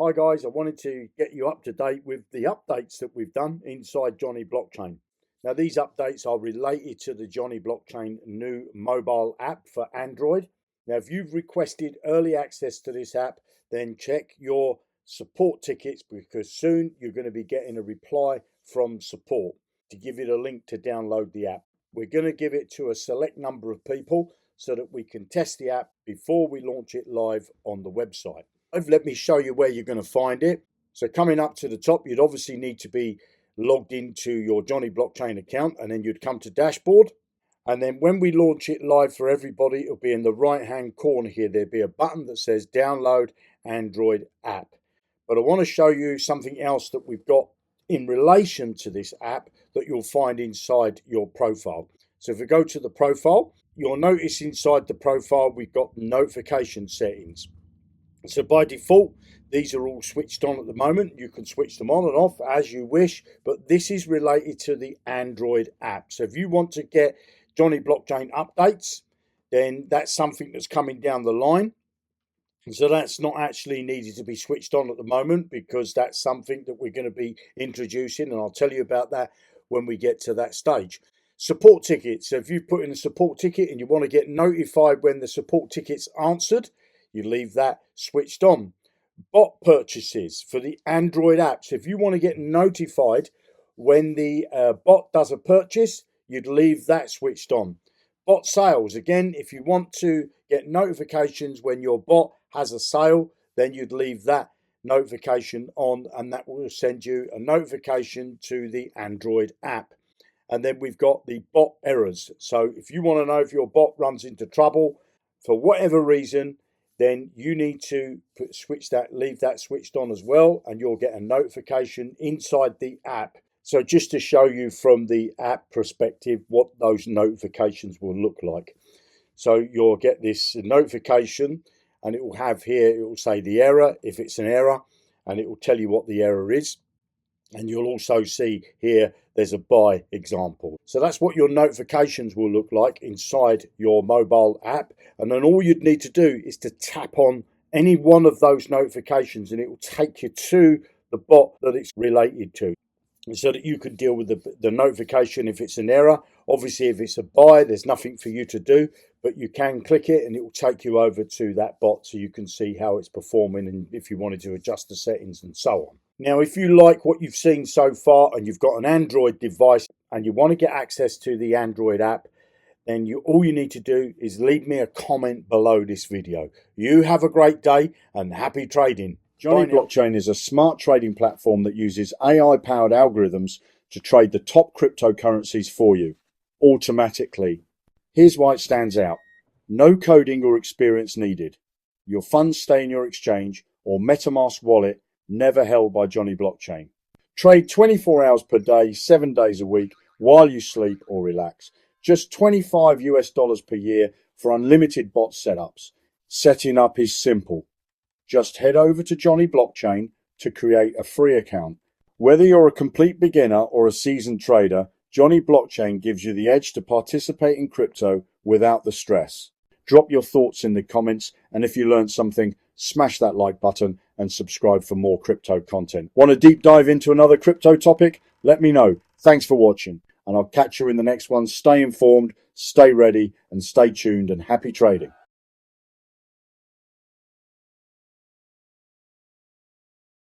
Hi guys, I wanted to get you up to date with the updates that we've done inside Jonny Blockchain. Now these updates are related to the Jonny Blockchain new mobile app for Android. Now if you've requested early access to this app, then check your support tickets because soon you're going to be getting a reply from support to give you the link to download the app. We're going to give it to a select number of people so that we can test the app before we launch it live on the website. Let me show you where you're going to find it. So coming up to the top, you'd obviously need to be logged into your Jonny Blockchain account, and then you'd come to dashboard. And then when we launch it live for everybody, it'll be in the right hand corner here. There'll be a button that says download Android app. But I want to show you something else that we've got in relation to this app that you'll find inside your profile. So if we go to the profile, you'll notice inside the profile we've got notification settings. So by default, these are all switched on at the moment. You can switch them on and off as you wish, but this is related to the Android app. So if you want to get Jonny Blockchain updates, then that's something that's coming down the line. So that's not actually needed to be switched on at the moment because that's something that we're going to be introducing, and I'll tell you about that when we get to that stage. Support tickets. So if you've put in a support ticket and you want to get notified when the support ticket's answered, you leave that switched on. Bot purchases for the Android app. So if you want to get notified when the bot does a purchase, you'd leave that switched on. Bot sales. Again, if you want to get notifications when your bot has a sale, then you'd leave that notification on, and that will send you a notification to the Android app. And then we've got the bot errors. So if you want to know if your bot runs into trouble for whatever reason, then you need to leave that switched on as well, and you'll get a notification inside the app. So just to show you from the app perspective what those notifications will look like. So you'll get this notification, and it will have here, it will say the error, if it's an error, and it will tell you what the error is. And you'll also see here there's a buy example. So that's what your notifications will look like inside your mobile app. And then all you'd need to do is to tap on any one of those notifications, and it will take you to the bot that it's related to, so that you can deal with the notification if it's an error. Obviously, if it's a buy, there's nothing for you to do, but you can click it and it will take you over to that bot so you can see how it's performing and if you wanted to adjust the settings and so on. Now, if you like what you've seen so far and you've got an Android device and you want to get access to the Android app, then all you need to do is leave me a comment below this video. You have a great day and happy trading. Jonny Blockchain is a smart trading platform that uses AI-powered algorithms to trade the top cryptocurrencies for you automatically. Here's why it stands out. No coding or experience needed. Your funds stay in your exchange or MetaMask wallet, never held by Jonny Blockchain. Trade 24 hours per day, 7 days a week, while you sleep or relax. Just $25 per year for unlimited bot setups. Setting up is simple. Just head over to Jonny Blockchain to create a free account. Whether you're a complete beginner or a seasoned trader, Jonny Blockchain gives you the edge to participate in crypto without the stress. Drop your thoughts in the comments, and if you learned something, smash that like button and subscribe for more crypto content. Want to deep dive into another crypto topic? Let me know. Thanks for watching, and I'll catch you in the next one. Stay informed, stay ready, and stay tuned, and happy trading.